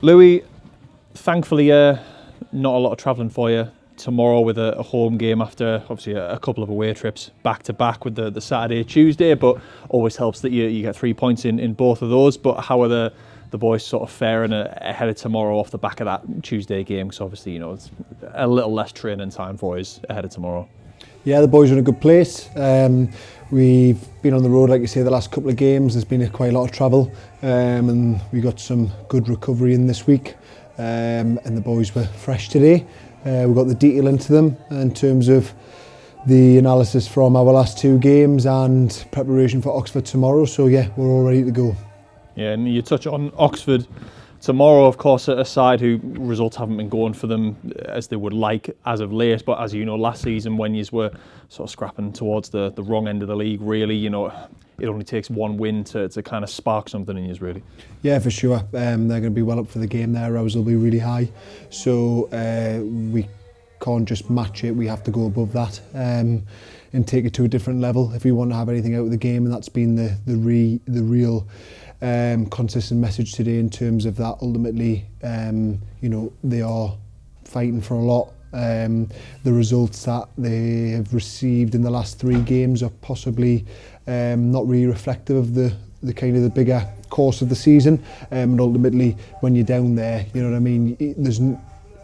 Louis, thankfully not a lot of travelling for you tomorrow with a home game after obviously a couple of away trips back to back with the Saturday, Tuesday, but always helps that you get 3 points in both of those. But how are the boys sort of faring ahead of tomorrow off the back of that Tuesday game? Because obviously, it's a little less training time for us ahead of tomorrow. Yeah, the boys are in a good place. We've been on the road, like you say, the last couple of games. There's been quite a lot of travel, and we got some good recovery in this week. And the boys were fresh today. We got the detail into them in terms of the analysis from our last two games and preparation for Oxford tomorrow. So yeah, we're all ready to go. Yeah, and you touch on Oxford tomorrow, of course, a side who results haven't been going for them as they would like as of late. But as you know, last season when you were sort of scrapping towards the wrong end of the league, really, it only takes one win to kind of spark something in you, really. Yeah, for sure. They're going to be well up for the game. Their rows will be really high. So we can't just match it. We have to go above that and take it to a different level if we want to have anything out of the game. And that's been the real consistent message today in terms of that. Ultimately, they are fighting for a lot. The results that they have received in the last three games are possibly not really reflective of the kind of the bigger course of the season. And ultimately, when you're down there, you know what I mean, there's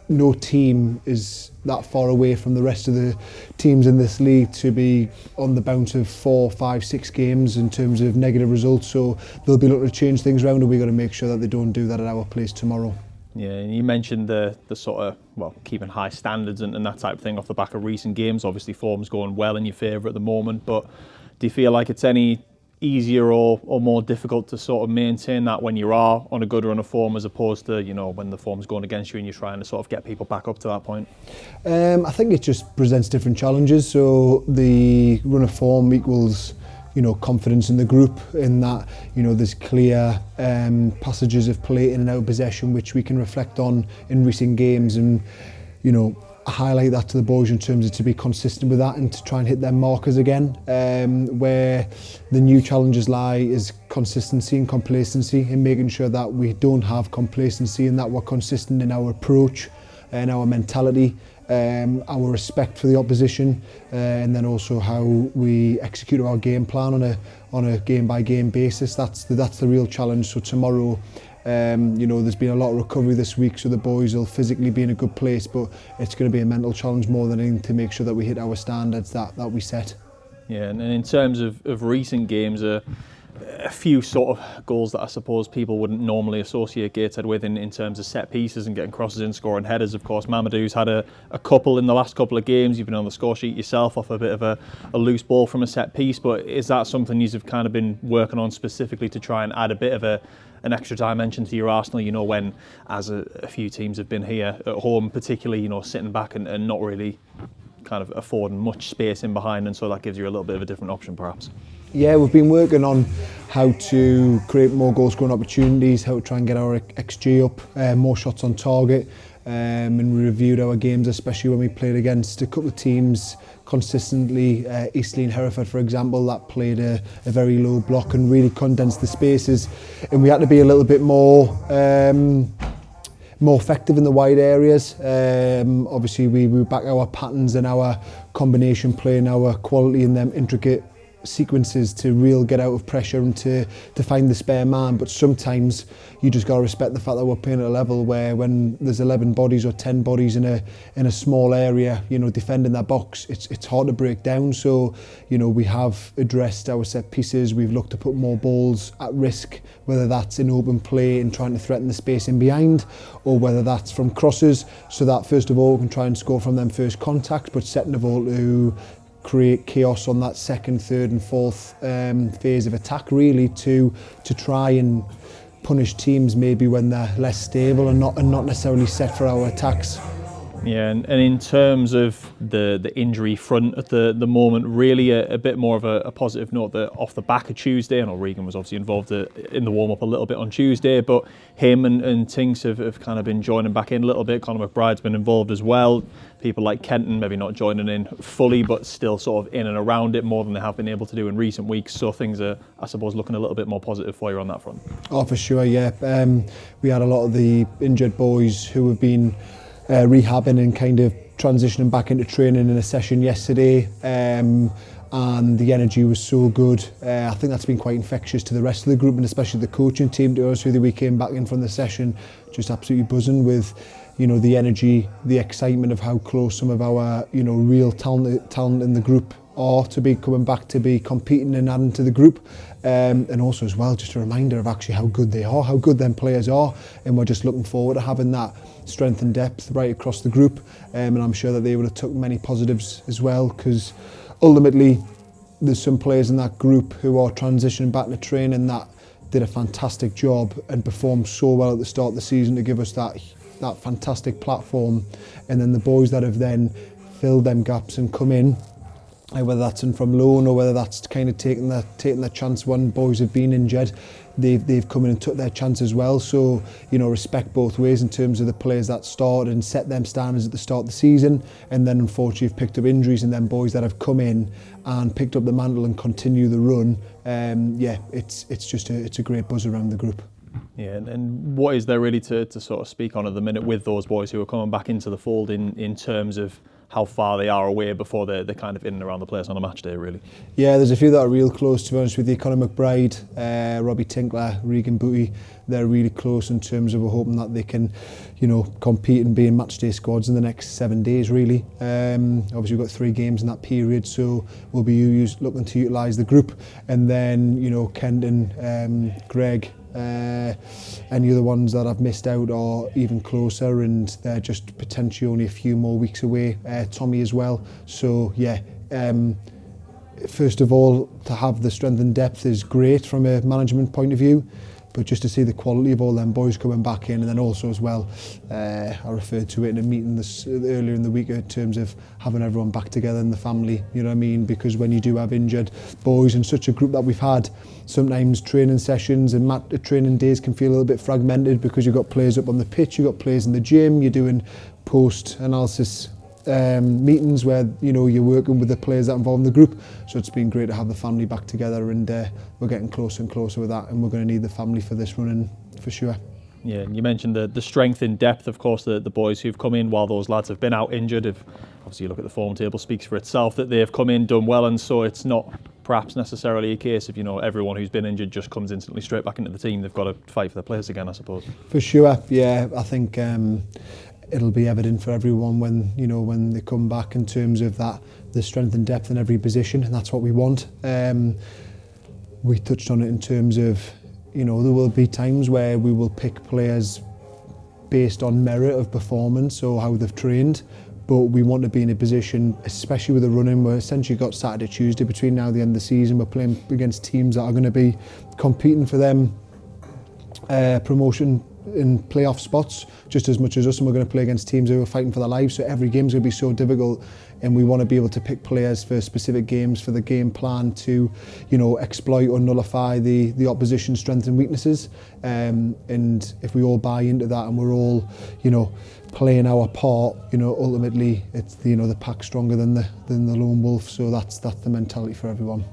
no team is that far away from the rest of the teams in this league to be on the bounce of 4, 5, 6 games in terms of negative results. So they'll be looking to change things around, and we've got to make sure that they don't do that at our place tomorrow. Yeah, and you mentioned the sort of, keeping high standards and that type of thing off the back of recent games. Obviously, form's going well in your favour at the moment, but do you feel like it's any easier or more difficult to sort of maintain that when you are on a good run of form as opposed to, when the form's going against you and you're trying to sort of get people back up to that point? I think it just presents different challenges. So the run of form equals confidence in the group, in that there's clear passages of play in and out of possession which we can reflect on in recent games, and highlight that to the boys in terms of to be consistent with that and to try and hit their markers again. Where the new challenges lie is consistency and complacency, in making sure that we don't have complacency and that we're consistent in our approach and our mentality, our respect for the opposition, and then also how we execute our game plan on a game by game basis. That's the real challenge. So tomorrow, there's been a lot of recovery this week, so the boys will physically be in a good place, but it's going to be a mental challenge more than anything to make sure that we hit our standards that we set. Yeah, and in terms of recent games, a few sort of goals that I suppose people wouldn't normally associate Gateshead with in terms of set pieces and getting crosses in, scoring headers. Of course, Mamadou's had a couple in the last couple of games. You've been on the score sheet yourself off a bit of a loose ball from a set piece, but is that something you've kind of been working on specifically to try and add a bit of an extra dimension to your arsenal, when, as a few teams have been here at home, particularly, sitting back and not really kind of affording much space in behind, and so that gives you a little bit of a different option perhaps? Yeah, we've been working on how to create more goal scoring opportunities, how to try and get our XG up, more shots on target, and we reviewed our games, especially when we played against a couple of teams consistently, Eastleigh and Hereford for example, that played a very low block and really condensed the spaces, and we had to be a little bit more effective in the wide areas. Obviously we back our patterns and our combination play and our quality in them intricate sequences to really get out of pressure and to find the spare man, but sometimes you just got to respect the fact that we're playing at a level where when there's 11 bodies or 10 bodies in a small area, defending that box, it's hard to break down. So we have addressed our set pieces, we've looked to put more balls at risk, whether that's in open play and trying to threaten the space in behind, or whether that's from crosses, so that first of all we can try and score from them first contacts, but second of all to create chaos on that second, third and fourth phase of attack, really to try and punish teams maybe when they're less stable and not necessarily set for our attacks. Yeah, and in terms of the injury front at the moment, really a bit more of a positive note that off the back of Tuesday, I know Regan was obviously involved in the warm-up a little bit on Tuesday, but him and Tinks have kind of been joining back in a little bit. Conor McBride's been involved as well. People like Kenton maybe not joining in fully, but still sort of in and around it more than they have been able to do in recent weeks. So things are, I suppose, looking a little bit more positive for you on that front. Oh, for sure, yeah. We had a lot of the injured boys who have been rehabbing and kind of transitioning back into training in a session yesterday, and the energy was so good. I think that's been quite infectious to the rest of the group, and especially the coaching team, to us, who we came back in from the session just absolutely buzzing with, you know, the energy, the excitement of how close some of our, you know, real talent in the group are to be coming back to be competing and adding to the group. And also as well, just a reminder of actually how good they are, how good them players are, and we're just looking forward to having that strength and depth right across the group, and I'm sure that they would have took many positives as well, because ultimately there's some players in that group who are transitioning back to training that did a fantastic job and performed so well at the start of the season to give us that fantastic platform, and then the boys that have then filled them gaps and come in, whether that's in from loan or whether that's kind of taking the chance when boys have been injured, they've come in and took their chance as well. So, you know, respect both ways in terms of the players that started and set them standards at the start of the season, and then unfortunately have picked up injuries, and then boys that have come in and picked up the mantle and continue the run. Yeah, it's a great buzz around the group. Yeah, and what is there really to sort of speak on at the minute with those boys who are coming back into the fold in terms of how far they are away before they're kind of in and around the place on a match day, really? Yeah, there's a few that are real close, to be honest with you. Conor McBride, Robbie Tinkler, Regan Booty, they're really close in terms of we're hoping that they can, you know, compete and be in match day squads in the next 7 days, really. Obviously we've got 3 games in that period, so we'll be looking to utilise the group. And then, you know, Kenton, Greg, any other ones that I've missed out are even closer, and they're just potentially only a few more weeks away. Tommy as well. So yeah, first of all, to have the strength and depth is great from a management point of view, but just to see the quality of all them boys coming back in, and then also as well, I referred to it in a meeting earlier in the week in terms of having everyone back together in the family, you know what I mean? Because when you do have injured boys in such a group that we've had, sometimes training sessions and training days can feel a little bit fragmented, because you've got players up on the pitch, you've got players in the gym, you're doing post-analysis meetings where, you know, you're working with the players that are involved in the group. So it's been great to have the family back together, and we're getting closer and closer with that, and we're going to need the family for this running for sure. Yeah, and you mentioned the strength in depth, of course, the boys who've come in while those lads have been out injured. If obviously you look at the form table, speaks for itself that they've come in, done well, and so it's not perhaps necessarily a case of, you know, everyone who's been injured just comes instantly straight back into the team. They've got to fight for their players again, I suppose. For sure, yeah. I think it'll be evident for everyone when they come back in terms of that, the strength and depth in every position, and that's what we want. We touched on it in terms of, you know, there will be times where we will pick players based on merit of performance or how they've trained, but we want to be in a position, especially with the running, we're essentially got Saturday, Tuesday between now and the end of the season. We're playing against teams that are going to be competing for them promotion in playoff spots just as much as us, and we're going to play against teams who are fighting for their lives, so every game's going to be so difficult, and we want to be able to pick players for specific games for the game plan to, you know, exploit or nullify the opposition's strengths and weaknesses, and if we all buy into that and we're all, you know, playing our part, you know, ultimately it's the, you know, the pack stronger than the lone wolf, so that's the mentality for everyone.